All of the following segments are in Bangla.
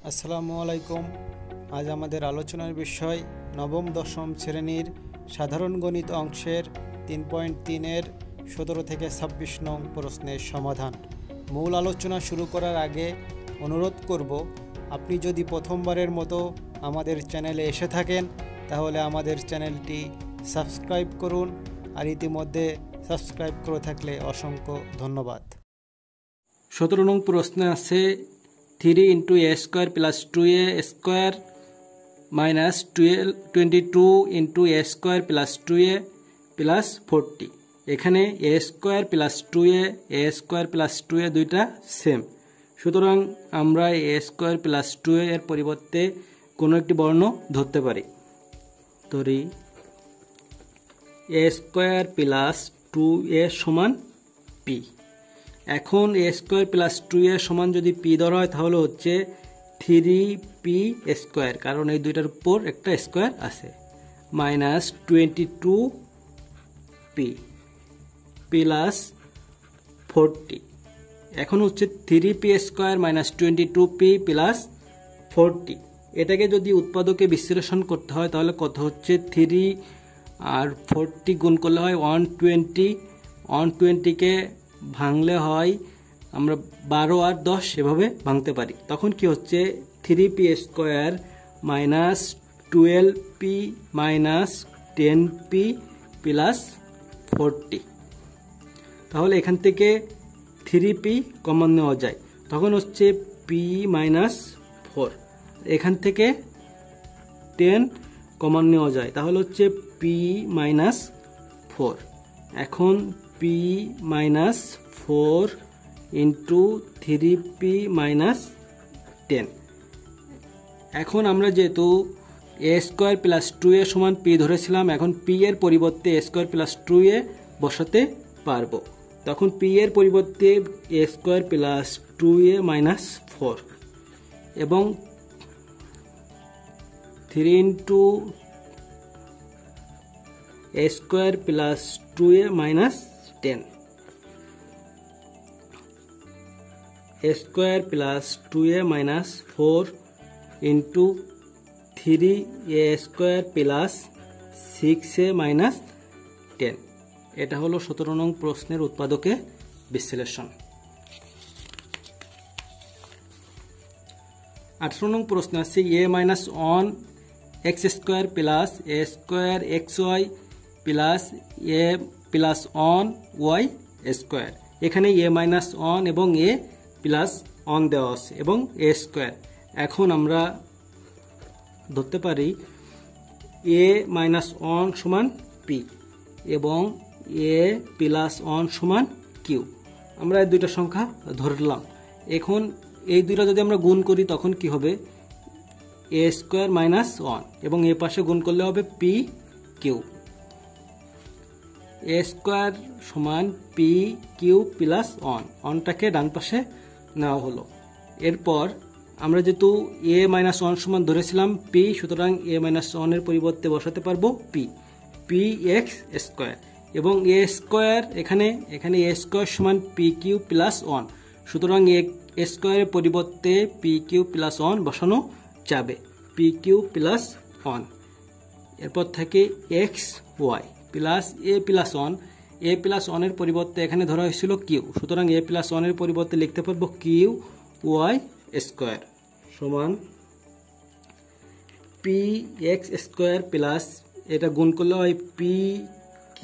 আসসালামু আলাইকুম। আজ আমাদের আলোচনার বিষয় নবম দশম শ্রেণীর সাধারণ গণিত অংশের 3.3-এর 17 থেকে 26 নং প্রশ্নের সমাধান। মূল আলোচনা শুরু করার আগে অনুরোধ করব, আপনি যদি প্রথমবারের মতো আমাদের চ্যানেলে এসে থাকেন তাহলে আমাদের চ্যানেলটি সাবস্ক্রাইব করুন, আর ইতিমধ্যে সাবস্ক্রাইব করে থাকলে অসংখ্য ধন্যবাদ। 17 নং প্রশ্নে আছে 3 into a square plus 2a square minus 22 into a square plus 2a plus 40। এখানে a square plus 2a square plus 2a দুইটা সেম, সুতরাং আমরা a square plus 2a এর পরিবর্তে কোনো একটি বর্ণ ধরতে পারি। ধরি a square plus 2a সমান p। এখন a স্কোয়ার প্লাস 2a সমান যদি p ধরা হয় তাহলে হচ্ছে 3p স্কোয়ার, কারণ এই দুইটার উপর একটা স্কোয়ার আছে, মাইনাস 22p প্লাস 40। এখন হচ্ছে 3p square minus 22p plus 40। এটাকে যদি উৎপাদকে বিশ্লেষণ করতে হয় তাহলে কত হচ্ছে, 3 আর 40 গুণ করলে হয় 120। 120কে ভাঙলে হয় আমরা 12 আর 10 এভাবে ভাঙতে পারি। তখন কি হচ্ছে 3p square minus 12p minus 10p plus 40। তাহলে এখান থেকে 3p কমন নেওয়া যায়, তখন হচ্ছে p মাইনাস 4। এখান থেকে 10 কমন নেওয়া যায়, তাহলে হচ্ছে p মাইনাস 4। এখন p minus 4 into 3p minus 10। এখন আমরা যেহেতু a স্কোয়ার প্লাস 2a সমান p ধরেছিলাম, এখন p এর পরিবর্তে a স্কোয়ার প্লাস 2a বসাতে পারবো। তখন p এর পরিবর্তে a square plus 2a minus 4 এবং 3 into a square plus 2a minus 10। a square plus 2a minus 4 into 3a square plus 6a minus 10। এটা হলো 17 নং প্রশ্নের উৎপাদকে বিশ্লেষণ। 18 নং প্রশ্ন আছে a minus 1 x square plus a square xy plus a plus 1 y square. এখানে a মাইনাস 1 এবং a প্লাস 1 দেওয়া আছে এবং a স্কোয়ার। এখন আমরা ধরতে পারি a মাইনাস 1 সমান p এবং a প্লাস 1 সমান q। আমরা এই দুইটা সংখ্যা ধরলাম। এখন এই দুইটা যদি আমরা গুণ করি তখন কি হবে, a স্কোয়ার মাইনাস 1 এবং এ পাশে গুণ করলে হবে p q। a স্কোয়ার সমান p q প্লাস 1, 1টাকে ডান পাশে নেওয়া হলো। এরপর আমরা যেহেতু a মাইনাস 1 সমান ধরেছিলাম p, সুতরাং a মাইনাস 1 এর পরিবর্তে বসাতে পারবো p x স্কোয়ার এবং a স্কোয়ার এখানে a স্কোয়ার সমান p q প্লাস 1, সুতরাং a স্কোয়ারের পরিবর্তে p q প্লাস 1 বসানো যাবে, p q প্লাস 1। এরপর থাকে x y plus a plus 1। a plus 1 এর পরিবর্তে এখানে ধরা হয়েছিল q, সুতরাং a প্লাস 1 এর পরিবর্তে লিখতে পারবো q y স্কোয়ার সমান p x স্কোয়ার প্লাস, এটা গুণ করলে হয় p q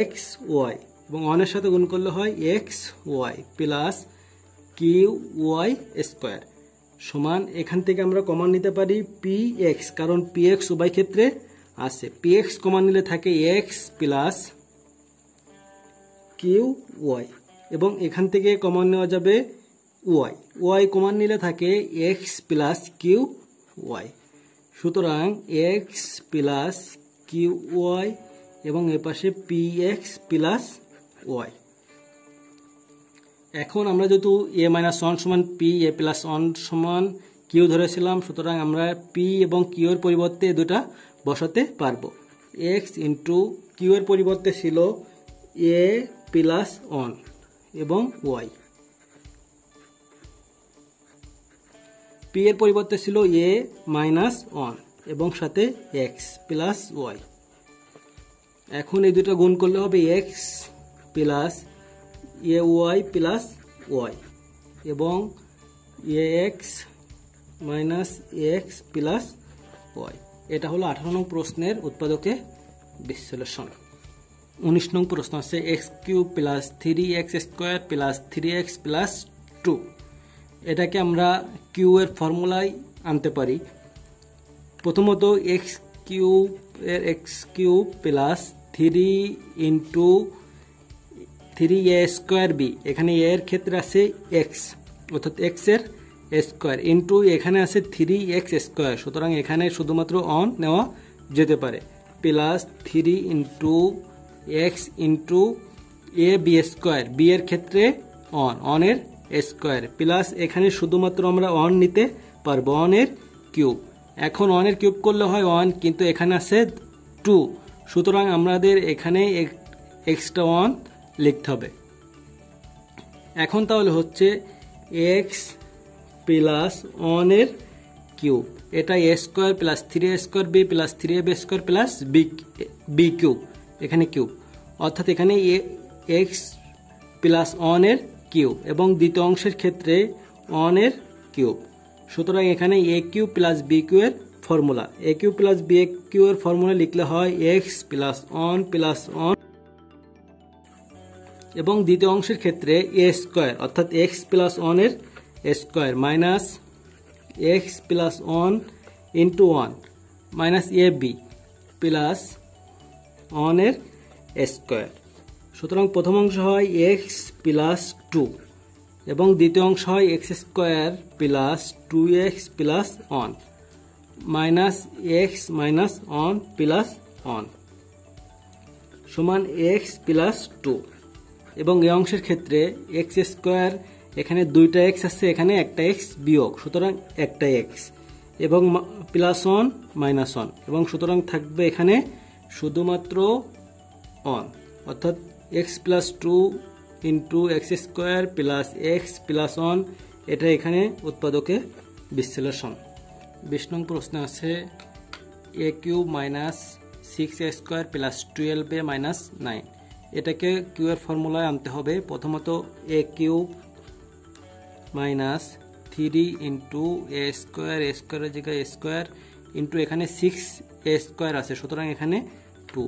x y এবং 1 এর সাথে গুণ করলে হয় x y plus q y square সমান, এখান থেকে আমরা কমন নিতে পারি px, কারণ px উভয় ক্ষেত্রে আছে। px কমন নিলে থাকে x প্লাস q y এবং এখান থেকে কমন নেওয়া যাবে y। y কমন নিলে থাকে x প্লাস q y, সুতরাং x প্লাস q y এবং এ পাশে px প্লাস y। এখন আমরা যেহেতু a মাইনাস 1 সমান p, a প্লাস 1 সমান q ধরেছিলাম, সুতরাং আমরা p এবং q এর পরিবর্তে দুটা বসাতে পারবো। x ইন্টু q এর পরিবর্তে ছিল a প্লাস 1 এবং y। পি এর পরিবর্তে ছিল এ মাইনাস 1 এবং সাথে এক্স প্লাস ওয়াই। এখন এই দুটো গুণ করলে হবে x plus a y plus y এবং a x minus x plus y. এটা হলো 18 নং প্রশ্নের উৎপাদকে বিশ্লেষণ। 19 নং প্রশ্ন আছে X cube plus 3x square plus 3x plus 2। এটাকে আমরা কিউ এর ফর্মুলায় আনতে পারি। প্রথমত X cube plus 3 into 3a square বি, এখানে এ এর ক্ষেত্রে আছে এক্স অর্থাৎ এক্স এর স্কোয়ার ইন্টু এখানে আছে 3x স্কোয়ার, সুতরাং এখানে শুধুমাত্র অন নেওয়া যেতে পারে, plus 3 into x into A B square, B এর ক্ষেত্রে অন এর স্কোয়ার, প্লাস এখানে শুধুমাত্র আমরা অন নিতে পারবো অন এর কিউব। এখন অন এর কিউব করলে হয় 1, কিন্তু এখানে আছে 2, সুতরাং আমাদের এখানে এক্সট্রা 1 লিখতে হবে। এখন তাহলে হচ্ছে এক্স প্লাস 1 এর কিউব, এটা a square plus 3a square b plus 3ab square plus b cube, এখানে কিউব অর্থাৎ এখানে এক্স প্লাস 1 এর কিউব এবং দ্বিতীয় অংশের ক্ষেত্রে 1 এর কিউব, সুতরাং এখানে এ কিউব প্লাস বি কিউ এর ফর্মুলা, এ কিউব প্লাস বি কিউ এর ফর্মুলা লিখলে হয় এক্স প্লাস 1 প্লাস 1 এবং দ্বিতীয় অংশের ক্ষেত্রে এ স্কোয়ার অর্থাৎ এক্স প্লাস 1 এর square minus x plus 1 into 1 minus a b plus 1 এর স্কোয়ার। সুতরাং প্রথম অংশ হয় এক্স প্লাস 2 এবং দ্বিতীয় অংশ হয় x square plus 2x plus 1 minus x minus 1 plus 1 সমান এক্স প্লাস 2 এবং এই অংশের ক্ষেত্রে এক্স স্কোয়ার, এখানে দুইটা এক্স আছে, এখানে একটা এক্স বিয়োগ, সুতরাং একটা এক্স এবং প্লাস 1 মাইনাস 1 এবং সুতরাং থাকবে এখানে শুধুমাত্র 1 অর্থাৎ x plus 2 into x square plus x plus 1, এটা এখানে উৎপাদকে বিশ্লেষণ। 20 নং প্রশ্ন আছে a cube minus 6a square plus 12a minus 9, এটাকে কিউ এর ফর্মুলায় আনতে হবে। প্রথমত a cube minus 3 into a স্কোয়ারের জায়গায় স্কোয়ার ইন্টু এখানে 6a স্কোয়ার আছে, সুতরাং এখানে 2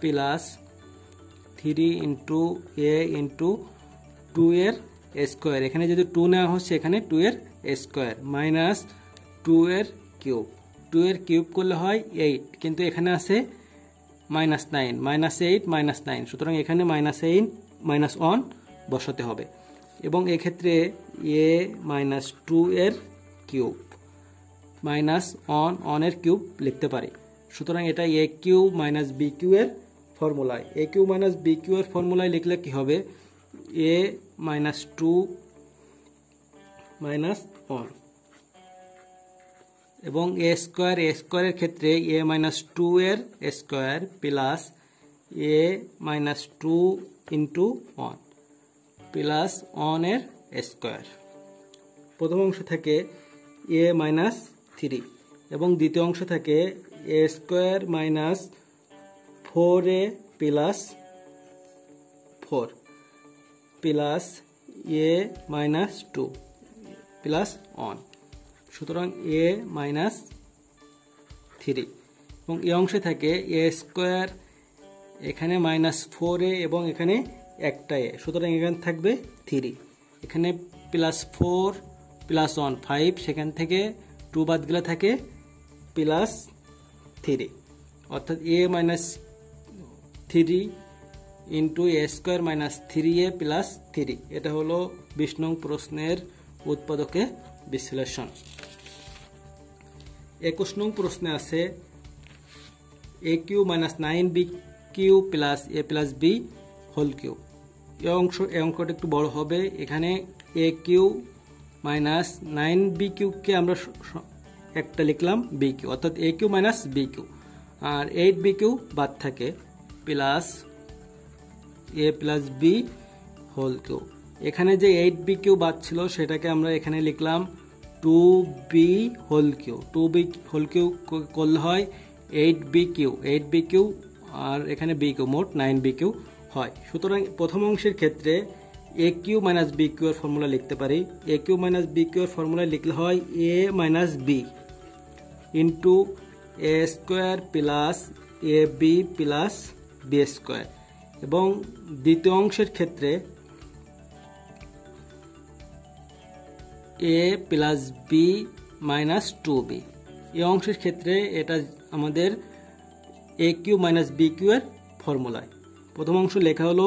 প্লাস 3 ইন্টু এ ইন্টু 2 এর স্কোয়ার, এখানে যদি 2 নেওয়া হচ্ছে এখানে 2 এর স্কোয়ার মাইনাস 2 এর কিউব, 2 এর কিউব করলে হয় 8, কিন্তু এখানে আছে মাইনাস 9, মাইনাস 8 মাইনাস 9, সুতরাং এখানে মাইনাস 1 বসাতে হবে এবং এক্ষেত্রে এ মাইনাস 2 এর কিউব মাইনাস 1 এর কিউব লিখতে পারি, সুতরাং এটা এ কিউব মাইনাস বি কিউ এর ফর্মুলায়, এ কিউ মাইনাস বি কিউ এর ফর্মুলায় লিখলে কি হবে এ মাইনাস 2 মাইনাস 1 এবং এ স্কোয়ারের ক্ষেত্রে এ মাইনাস 2 এর square plus a minus 2 into 1 plus 1 এর স্কোয়ার। প্রথম অংশ থাকে এ মাইনাস 3 এবং দ্বিতীয় অংশ থাকে a square minus 4a plus 4 plus a minus 2 plus 1, সুতরাং এ মাইনাস 3 এবং এই অংশে থাকে এ স্কোয়ার, এখানে মাইনাস 4a এবং এখানে একটা এ, সুতরাং এখানে থাকবে 3, এখানে প্লাস 4 প্লাস 1 5, সেখান থেকে 2 বাদ গেলে থাকে প্লাস 3 অর্থাৎ এ মাইনাস 3 ইন্টু এ স্কোয়ার মাইনাস 3a প্লাস 3, এটা হলো 20 নং প্রশ্নের উৎপাদকে বিশ্লেষণ। 21 নং প্রশ্নে আছে a cube minus 9b cube plus a plus b whole cube. এই অঙ্কটা একটু বড় হবে, এখানে এ কিউ মাইনাস 9b কিউকে আমরা একটা লিখলাম বি কিউ অর্থাৎ এ কিউ মাইনাস বি কিউ, আর 8b কিউ বাদ থাকে plus a plus b whole Q. এখানে যে 8b কিউ বাদ ছিল সেটাকে আমরা এখানে লিখলাম 2b whole Q, 2b whole Q করলে হয় 8b Q, 8b Q R এখানে b কিউ, মোট 9b কিউ হয়। সুতরাং প্রথম অংশের ক্ষেত্রে a cube minus b cube এর ফর্মুলা লিখতে পারি। a cube minus b cube এর ফর্মুলা লিখলে হয় a minus b into a square plus ab plus b square. এবং দ্বিতীয় অংশের ক্ষেত্রে a plus b minus 2b। এই অংশের ক্ষেত্রে এটা আমাদের a cube minus b cube এর ফর্মুলায়। প্রথম অংশ লেখা হলো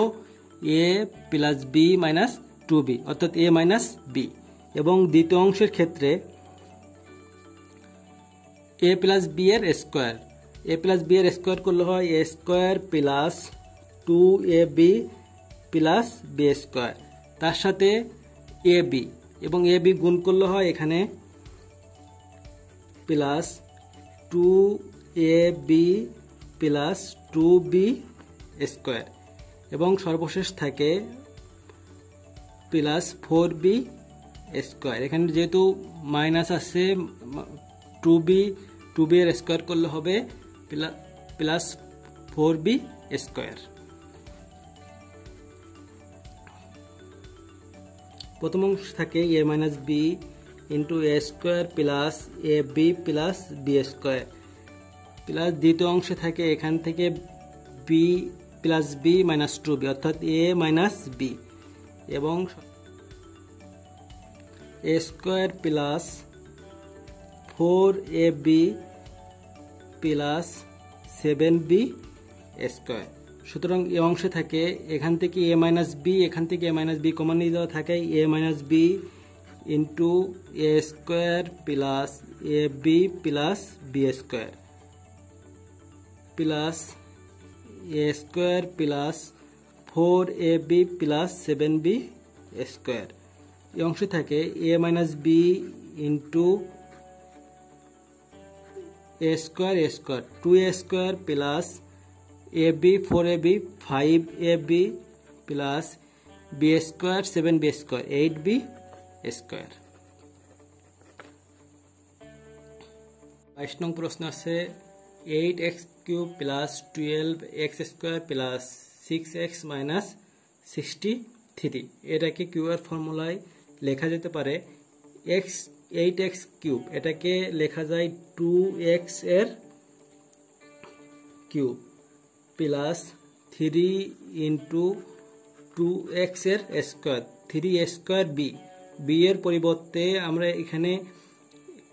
a plus b minus 2b অর্থাৎ a মাইনাস b। এবং দ্বিতীয় অংশের ক্ষেত্রে a প্লাস b এর স্কোয়ার, a প্লাস b এর স্কোয়ার করলে হয় a square plus 2ab plus b square, তার সাথে ab এবং ab গুণ করলে হয় এখানে plus 2ab plus 2b square এবং সর্বশেষ থাকে প্লাস 4b স্কোয়ার। এখানে যেহেতু মাইনাস আছে 2b এর স্কোয়ার করলে হবে প্লাস 4b স্কোয়ার। প্রথম অংশ থাকে a minus b into a square plus ab plus b square plus দ্বিতীয় অংশে থাকে এখান থেকে b plus b minus 2b অর্থাৎ a মাইনাস b এবং a square plus 4ab plus 7b square. সুতরাং এই অংশে থাকে এখান থেকে a মাইনাস b, এখান থেকে a মাইনাস b কমন নিয়ে দেওয়া থাকে a minus b into a square plus ab plus b square plus a square plus 4ab plus 7b square. এই অংশে থাকে a minus b into a square 2a square plus ab 4ab 5ab plus b square 7b square 8b square. 22 নং প্রশ্ন আছে 8x cube plus 12x square plus 6x minus 63। এটাকে কিউ এর ফর্মুলায় লেখা যেতে পারে x 8x কিউব, এটাকে লেখা যায় 2x এর কিউব প্লাস 3 ইন্টু 2x এর স্কোয়ার 3 স্কোয়ার b এর পরিবর্তে আমরা এখানে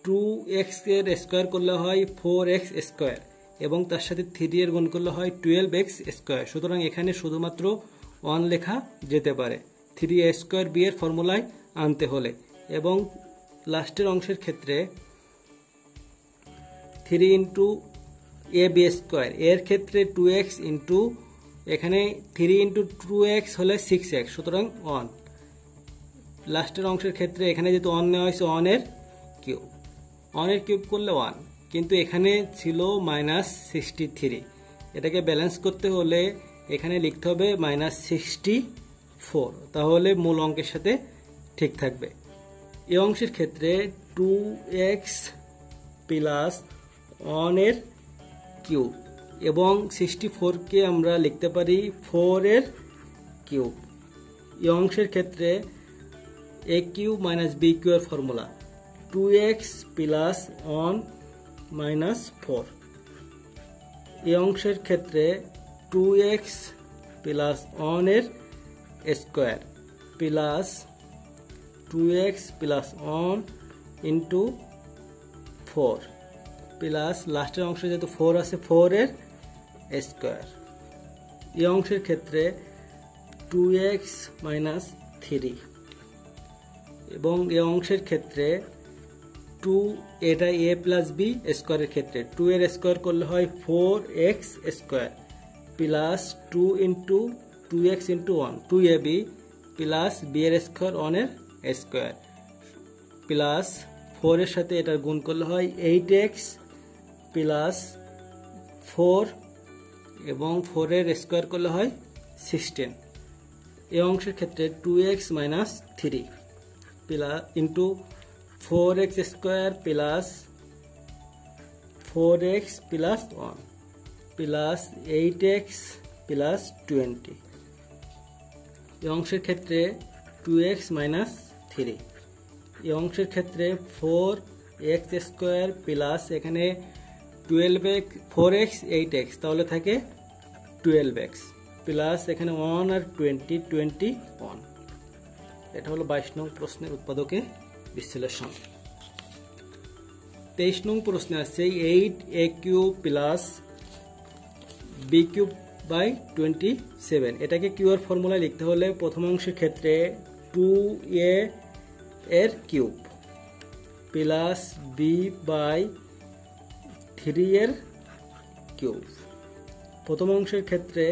2x এর স্কোয়ার করলে হয় 4x স্কোয়ার এবং তার সাথে 3 এর গুণ করলে হয় 12x স্কোয়ার। সুতরাং এখানে শুধুমাত্র 1 লেখা যেতে পারে 3a স্কোয়ার b এর ফর্মুলায় আনতে হলে। এবং লাস্টের অংশের ক্ষেত্রে 3 ইন্টু ab স্কোয়ার এর ক্ষেত্রে 2x ইন্টু এখানে 3 ইন্টু 2x হলে 6x, সুতরাং 1। লাস্টের অংশের ক্ষেত্রে এখানে যেহেতু 1 নেওয়া হয়েছে 1 এর কিউব করলে 1, কিন্তু এখানে ছিল মাইনাস 63, এটাকে ব্যালেন্স করতে হলে এখানে লিখতে হবে মাইনাস 64, তাহলে মূল অঙ্কের সাথে ঠিক থাকবে। এই অংশের ক্ষেত্রে 2x প্লাস 1 এর কিউব এবং 64কে আমরা লিখতে পারি 4 এর কিউব। এই অংশের ক্ষেত্রে a cube minus b cube এর ফর্মুলা 2x প্লাস 1 মাইনাস 4। এই অংশের ক্ষেত্রে 2x প্লাস 1 এর square plus 2x plus 1 into 4 plus লাস্টের অংশে যেহেতু 4 আছে 4 এর স্কোয়ার। এই অংশের ক্ষেত্রে 2x মাইনাস 3 এবং এই অংশের ক্ষেত্রে 2 এটা a প্লাস b স্কোয়ারের ক্ষেত্রে 2 এর স্কোয়ার করলে হয় 4x square plus 2 into 2x into 1 2ab plus b এর স্কোয়ার 1 এর স্কোয়ার প্লাস 4 এর সাথে এটা গুণ করলে হয় 8x প্লাস 4 এবং 4 এর স্কোয়ার করলে হয় 16। এই অংশের ক্ষেত্রে 2x minus 3 plus into 4x square plus 4x plus 1 plus 8x plus 20। এই অংশের ক্ষেত্রে 2x মাইনাস 3। এই অংশের ক্ষেত্রে 4x স্কোয়ার প্লাস এখানে 12x 4x 8x তাহলে থাকে 12x প্লাস এখানে 1 আর 20 21। এটা হলো 22 নং প্রশ্নের উৎপাদকে বিশ্লেষণ। 23 নং প্রশ্নে আছে 8a³ প্লাস b³ বাই 27। এটাকে কিউ এর ফর্মুলায় লিখতে হলে প্রথম অংশের ক্ষেত্রে 2a এর কিউব প্লাস b বাই 3 এর কিউব। প্রথম অংশের ক্ষেত্রে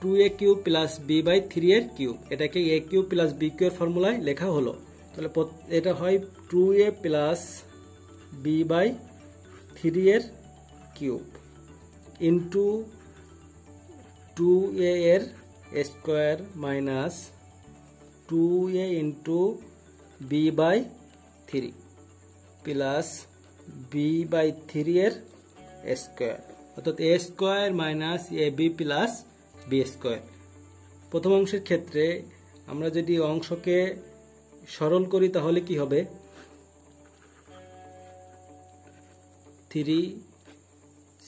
2a³ প্লাস b বাই 3 এর কিউব, এটাকে a³ প্লাস b³ এর ফর্মুলায় লেখা হলো। তাহলে এটা হয় 2a প্লাস b বাই 3 এর কিউব ইন্টু 2a এর square minus 2a into b by 3 plus b by 3 এর স্কোয়ার, অর্থাৎ a square minus ab plus b square. প্রথম অংশের ক্ষেত্রে আমরা যদি অংশকে সরল করি তাহলে কি হবে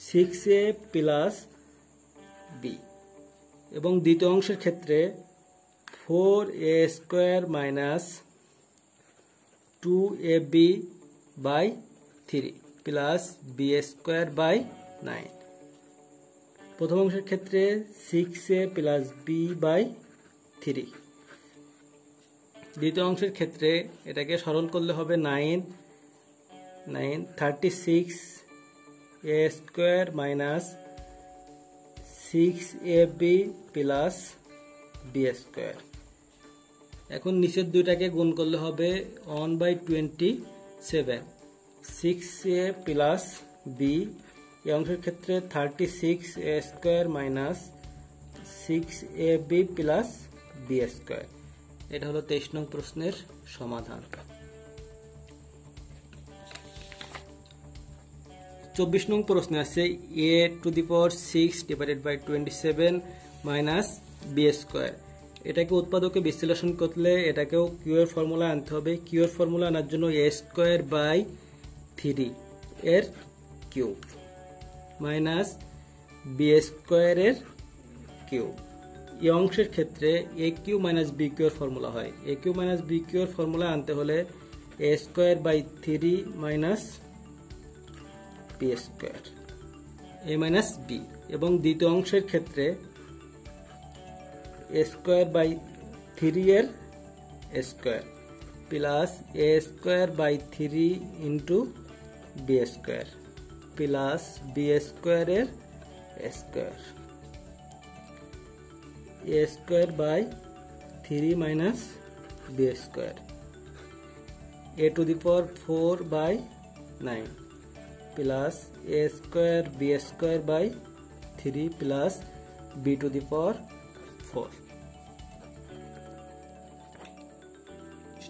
6a প্লাস b, এবং দ্বিতীয় অংশের ক্ষেত্রে 4a square minus 2ab by 3 plus b square by 9। প্রথম অংশের ক্ষেত্রে 6a প্লাস b বাই 3। দ্বিতীয় অংশের ক্ষেত্রে এটাকে সরল করলে হবে 36a square minus 6ab plus b square. এখন নিচের দুইটাকে গুণ করলে হবে 1/27। 6a প্লাস b, এই অংশের ক্ষেত্রে 36a square minus 6ab plus b square. এটা হলো 23 নং প্রশ্নের সমাধান। 24 নং প্রশ্নে আছে a⁶ divided by 27 minus b square. এটাকে উৎপাদকে বিশ্লেষণ করলে এটাকেও কিউ এর ফর্মুলা আনতে হবে। কিউ এর ফর্মুলা আনার জন্য a স্কোয়ার বাই 3 এর কিউব মাইনাস b স্কোয়ার এর কিউব। এই অংশের ক্ষেত্রে a³ মাইনাস b³ এর ফর্মুলা হয়। a³ মাইনাস b³ এর ফর্মুলা আনতে হলে a square by 3 minus b square a minus b, এবং দ্বিতীয় অংশের ক্ষেত্রে a স্কোয়ার বাই 3 এর square plus a square by 3 into b square plus b square এর square, a square by 3 minus b square a⁴ by 9 plus a square b square by 3 plus b⁴।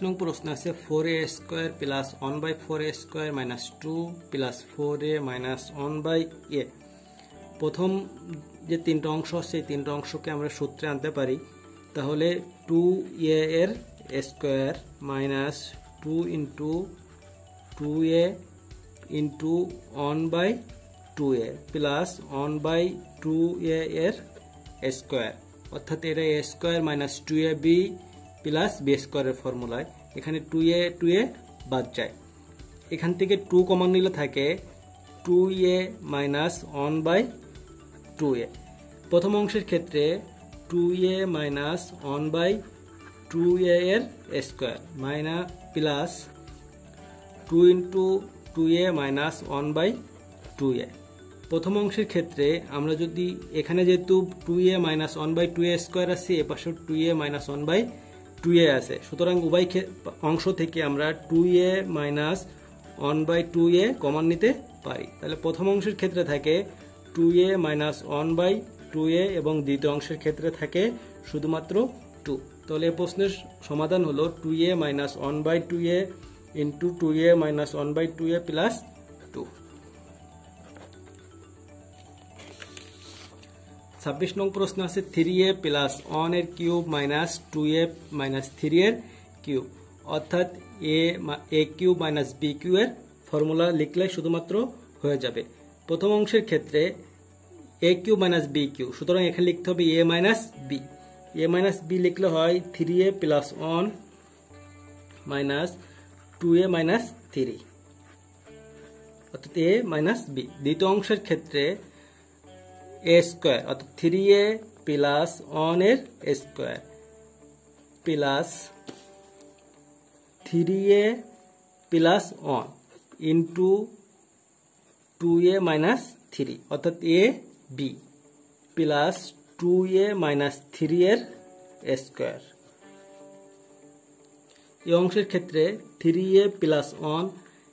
নং প্রশ্ন আছে 4a square plus 1/4a square minus 2 plus 4a minus 1/a। প্রথম যে তিনটা অংশ সেই তিনটা অংশকে আমরা সূত্রে আনতে পারি। তাহলে 2a এর square minus 2 into 2a into 1/2a plus 1/2a এর স্কোয়ার, অর্থাৎ এটা a square minus 2ab plus b স্কোয়ারের ফর্মুলায় এখানে 2a বাদ যায়। এখান থেকে 2 কমন নিলে থাকে 2a মাইনাস 1/2a। প্রথম অংশের ক্ষেত্রে 2a মাইনাস 1/2a এর square minus plus 2 into 2a minus 1/2a। প্রথম অংশের ক্ষেত্রে আমরা যদি এখানে যেহেতু 2a মাইনাস 1/2a স্কোয়ার আছে, এ পাশে 2a মাইনাস 1/2a আছে, সুতরাং উভয় অংশ থেকে আমরা 2a মাইনাস 1/2a কমন নিতে পারি। তাহলে প্রথম অংশের ক্ষেত্রে থাকে 2a মাইনাস 1/2a এবং দ্বিতীয় অংশের ক্ষেত্রে থাকে শুধুমাত্র 2। তাহলে এই প্রশ্নের সমাধান হলো 2a minus 1/2a into 2a minus 1/2a plus 2। 26 নং প্রশ্ন আছে 3a প্লাস 1 এর কিউব মাইনাস 2a মাইনাস 3 এর কিউব, অর্থাৎ a cube minus b cube এর ফর্মুলা লিখলে শুধুমাত্র হয়ে যাবে। প্রথম অংশের ক্ষেত্রে a cube minus b cube, সুতরাং এখানে লিখতে হবে a minus b। a minus b লিখলে হয় 3a plus 1 minus 2a minus 3, অর্থাৎ a মাইনাস b। দ্বিতীয় অংশের ক্ষেত্রে a স্কোয়ার অর্থাৎ 3a প্লাস 1 এর square plus 3a plus 1 into 2a minus 3, অর্থাৎ a b plus 2a minus 3 এর স্কোয়ার। এই অংশের ক্ষেত্রে 3a প্লাস 1,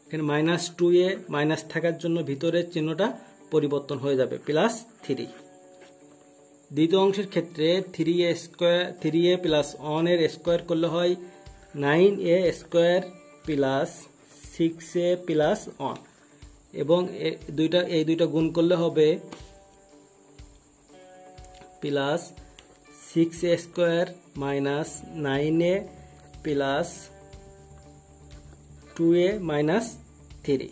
এখানে মাইনাস 2a মাইনাস থাকার জন্য ভিতরের চিহ্নটা পরিবর্তন হয়ে যাবে প্লাস 3। দ্বিতীয় অংশের ক্ষেত্রে 3a প্লাস 1 এর স্কোয়ার করলে হয় 9a square plus 6a plus 1, এবং এই দুইটা গুণ করলে হবে plus 6a square minus 9a plus 2a minus 3,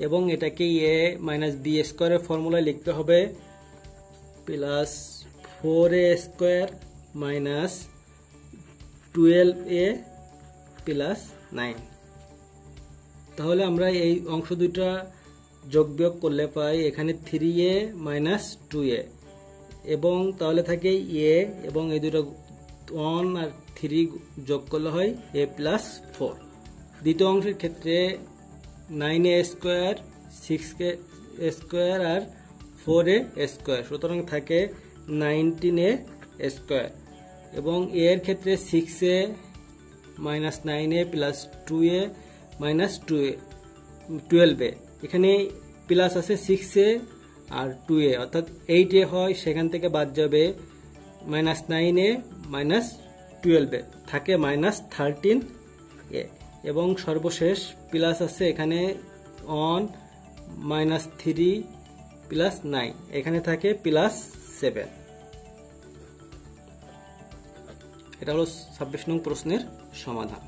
এবং এটাকে a মাইনাস b স্কোয়ারের ফর্মুলায় লিখতে হবে plus 4a square minus 12a plus 9। তাহলে আমরা এই অংশ দুইটা যোগ বিয়োগ করলে পাই এখানে 3a মাইনাস 2a, এবং তাহলে থাকে a, এবং এই দুটো 1 আর 3 যোগ করলে হয় a প্লাস 4। দ্বিতীয় অংশের ক্ষেত্রে 9a স্কোয়ার 6a স্কোয়ার আর 4a স্কোয়ার, সুতরাং থাকে 19a স্কোয়ার, এবং a এর ক্ষেত্রে 6a minus 9a plus 2a minus 12a, এখানে প্লাস আছে 6a আর 2a অর্থাৎ 8a হয়, সেখান থেকে বাদ যাবে মাইনাস 9a মাইনাস 12a, থাকে মাইনাস 13a, এবং সর্বশেষ প্লাস আছে এখানে 1 মাইনাস 3 প্লাস 9, এখানে থাকে প্লাস 7। এটা হলো 26 নং প্রশ্নের সমাধান।